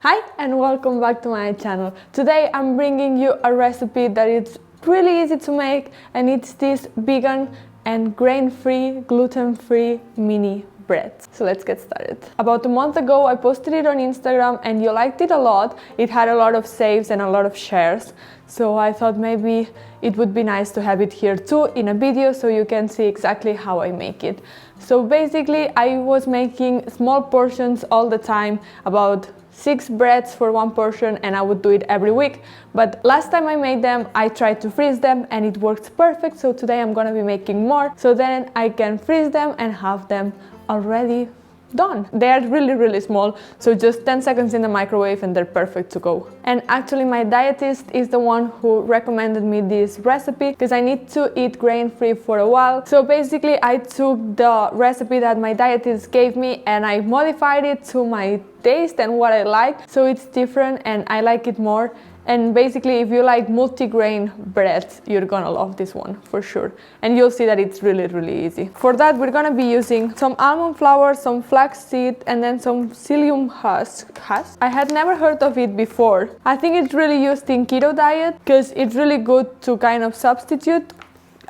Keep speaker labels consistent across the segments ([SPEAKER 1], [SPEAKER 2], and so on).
[SPEAKER 1] Hi and welcome back to my channel. Today I'm bringing you a recipe that is really easy to make, and it's this vegan and grain-free, gluten-free mini breads. So let's get started. About a month ago I posted it on Instagram and you liked it a lot. It had a lot of saves and a lot of shares. So I thought maybe it would be nice to have it here too in a video so you can see exactly how I make it. So basically I was making small portions all the time, about 6 breads for one portion, and I would do it every week. But last time I made them, I tried to freeze them and it worked perfect. So today I'm gonna be making more, so then I can freeze them and have them already done. They are really small, so just 10 seconds in the microwave and they're perfect to go. And actually my dietist is the one who recommended me this recipe because I need to eat grain-free for a while. So basically I took the recipe that my dietist gave me and I modified it to my taste and what I like, so it's different and I like it more. And basically if you like multi-grain breads, you're gonna love this one for sure. And you'll see that it's really easy. For that we're gonna be using some almond flour, some flaxseed, and then some Psyllium Husk. I had never heard of it before. I think it's really used in keto diet because it's really good to kind of substitute.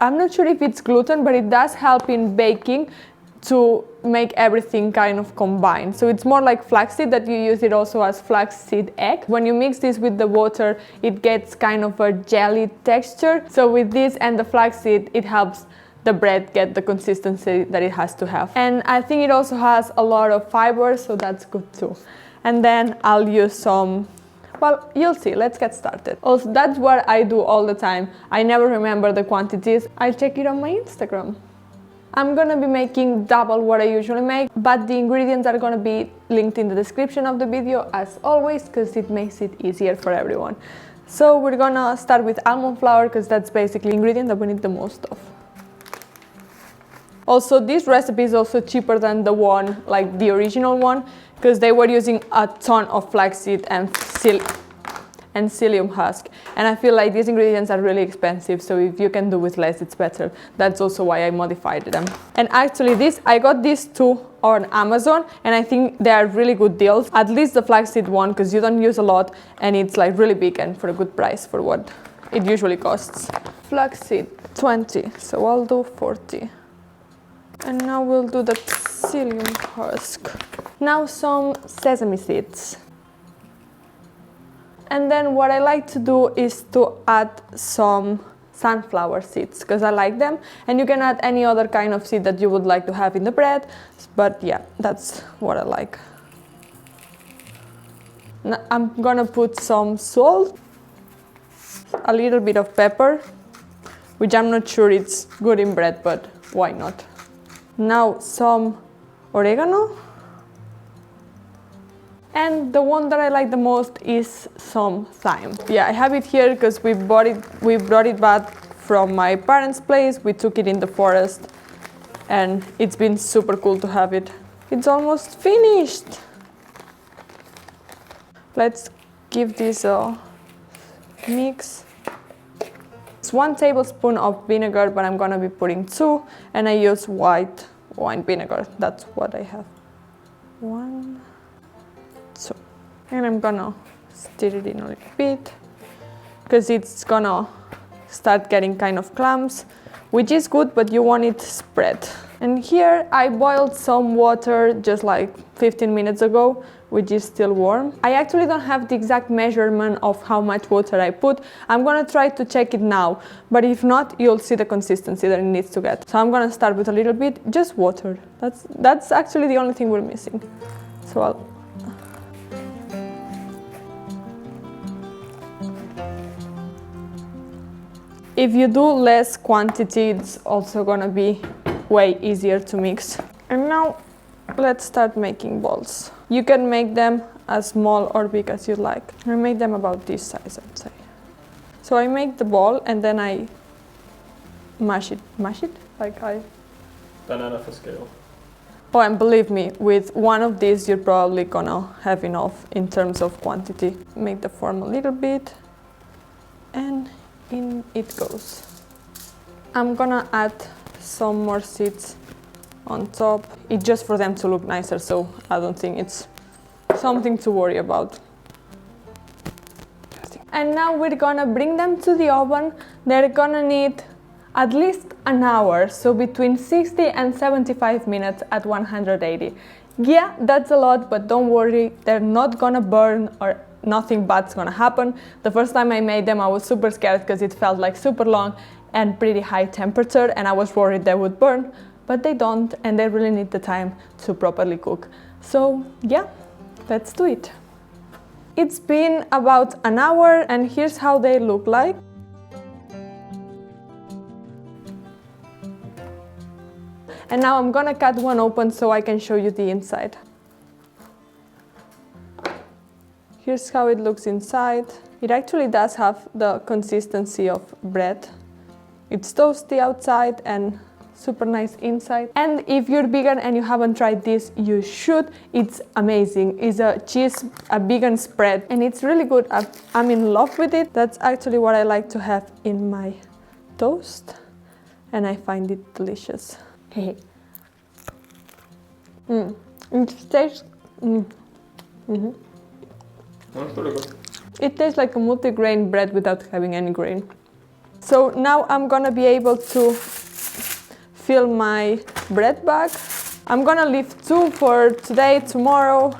[SPEAKER 1] I'm not sure if it's gluten, but it does help in baking to make everything kind of combined. So it's more like flaxseed, that you use it also as flaxseed egg. When you mix this with the water, it gets kind of a jelly texture. So with this and the flaxseed, it helps the bread get the consistency that it has to have. And I think it also has a lot of fiber, so that's good too. And then I'll use some, well, you'll see. Let's get started. Also, that's what I do all the time. I never remember the quantities. I'll check it on my Instagram. I'm gonna be making double what I usually make, but the ingredients are gonna be linked in the description of the video as always, because it makes it easier for everyone. So we're gonna start with almond flour because that's basically the ingredient that we need the most of. Also, this recipe is also cheaper than the one, like the original one, because they were using a ton of flaxseed and Psyllium Husk, and I feel like these ingredients are really expensive, so if you can do with less, it's better. That's also why I modified them. And actually I got these two on Amazon, and I think they are really good deals, at least the flaxseed one, because you don't use a lot and it's like really big and for a good price for what it usually costs. Flaxseed 20, so I'll do 40. And now we'll do the Psyllium Husk. Now some sesame seeds. And then what I like to do is to add some sunflower seeds because I like them, and you can add any other kind of seed that you would like to have in the bread, but yeah, that's what I like. Now I'm gonna put some salt, a little bit of pepper, which I'm not sure it's good in bread, but why not. Now some oregano. And the one that I like the most is some thyme. Yeah, I have it here because we brought it back from my parents' place. We took it in the forest and it's been super cool to have it. It's almost finished. Let's give this a mix. It's 1 tablespoon of vinegar, but I'm gonna be putting 2, and I use white wine vinegar. That's what I have. 1, 2. And I'm gonna stir it in a little bit because it's gonna start getting kind of clumps, which is good, but you want it spread. And here I boiled some water just like 15 minutes ago, which is still warm. I actually don't have the exact measurement of how much water I put. I'm gonna try to check it now, but if not, you'll see the consistency that it needs to get. So I'm gonna start with a little bit, just water. That's actually the only thing we're missing. So if you do less quantity, it's also gonna be way easier to mix. And now let's start making balls. You can make them as small or big as you like. I make them about this size, I'd say. So I make the ball and then I mash it, like I...
[SPEAKER 2] Banana for scale.
[SPEAKER 1] Oh, and believe me, with one of these you're probably gonna have enough in terms of quantity. Make the form a little bit and in it goes. I'm gonna add some more seeds on top. It's just for them to look nicer, so I don't think it's something to worry about. And now we're gonna bring them to the oven. They're gonna need at least an hour, so between 60 and 75 minutes at 180. Yeah, that's a lot, but don't worry, they're not gonna burn or nothing bad's gonna happen. The first time I made them, I was super scared because it felt like super long and pretty high temperature, and I was worried they would burn, but they don't, and they really need the time to properly cook. So yeah, let's do it. It's been about an hour, and here's how they look like. And now I'm gonna cut one open so I can show you the inside. Here's how it looks inside. It actually does have the consistency of bread. It's toasty outside and super nice inside. And if you're vegan and you haven't tried this, you should. It's amazing. It's a vegan spread, and it's really good. I'm in love with it. That's actually what I like to have in my toast, and I find it delicious. It tastes.
[SPEAKER 2] That's pretty good.
[SPEAKER 1] It tastes like a multi-grain bread without having any grain. So now I'm gonna be able to fill my bread bag. I'm gonna leave 2 for today, tomorrow,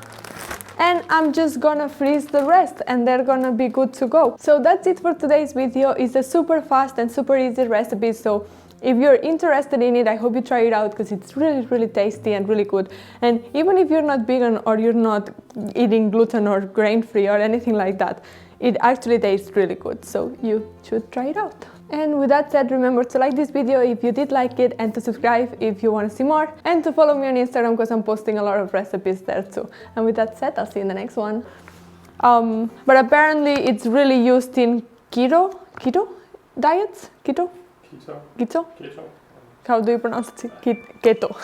[SPEAKER 1] and I'm just gonna freeze the rest, and they're gonna be good to go. So that's it for today's video. It's a super fast and super easy recipe, so if you're interested in it, I hope you try it out because it's really tasty and really good. And even if you're not vegan or you're not eating gluten or grain-free or anything like that, it actually tastes really good, so you should try it out. And with that said, remember to like this video if you did like it, and to subscribe if you want to see more, and to follow me on Instagram because I'm posting a lot of recipes there too. And with that said, I'll see you in the next one. But apparently it's really used in keto diets? Keto?
[SPEAKER 2] Keto.
[SPEAKER 1] Keto?
[SPEAKER 2] Keto.
[SPEAKER 1] How do you pronounce it? Keto.